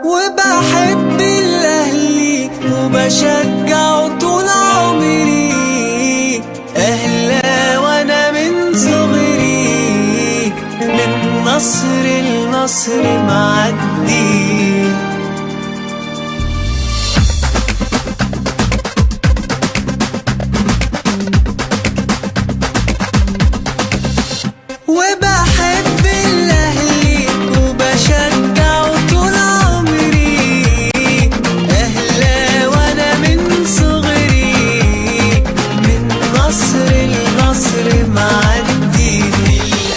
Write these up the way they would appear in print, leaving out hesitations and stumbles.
وبحب الأهلي وبشجعه طول عمري. أهلا وأنا من صغري، من نصر لنصر معدي. وبحب الأهلي وبشجعه طول عمري. أهلا وأنا من صغري، من نصر لنصر معدي.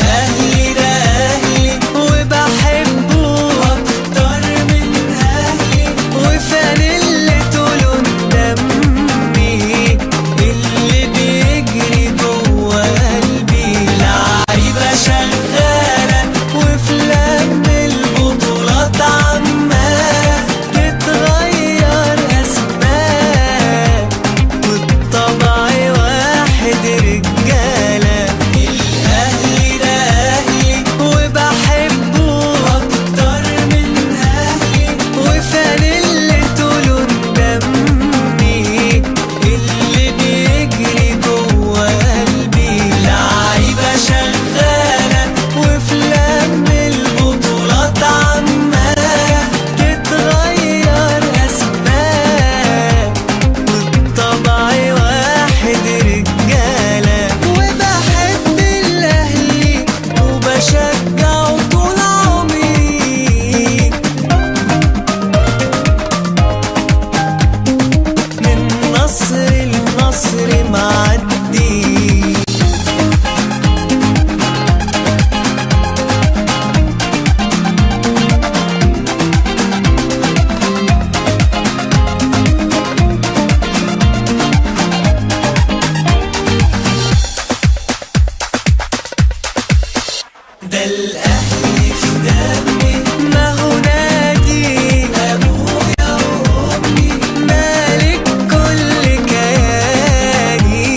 الأهلي ده أهلي وبحبه أكتر من أهلي، وفانلته لون دمي اللي بيجري جوا قلبي. لعيبة شغالة وفي لم البطولات عمالة تتغير أسماء، والطبع واحد رجالة. الأهلي ده أهلي وبحبه أكتر من أهلي، وفانلته لون دمي اللي بيجري جوا قلبي. لعيبة شغالة وفي لم البطولات عمالة تتغير أسماء، والطبع واحد رجالة. وبحب الأهلي وبشجعه طول عمري، من نصر لنصر معدي. ده الأهلي في دمي، ما هو نادي أبويا وأمي، مالك كل كياني.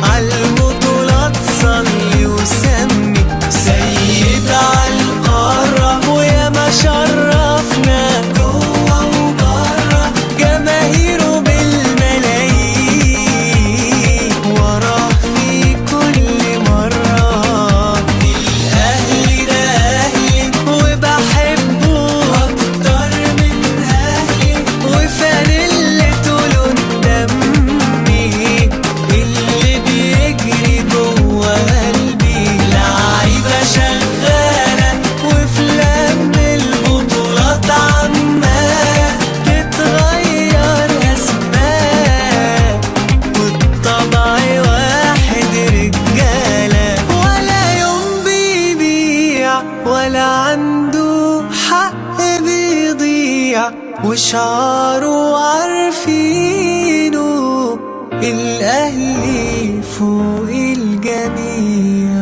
عالبطولات صلي وسمي، سيد عالقارة ويا ما شرفنا جوا وبره. جماهيره بالملايين وراه في كل مرة. الأهلي ده أهلي وبحبه أكتر من أهلي، وفانلته لون دمي اللي بيجري جوا قلبي. لعيبة شغالة وفي لم البطولات عمالة تتغير أسماء، والطبع واحد رجالة. ولا يوم بيبيع ولا عنده حق بيضيع، وشعاره عارفينه. الأهلي فوق الجميع.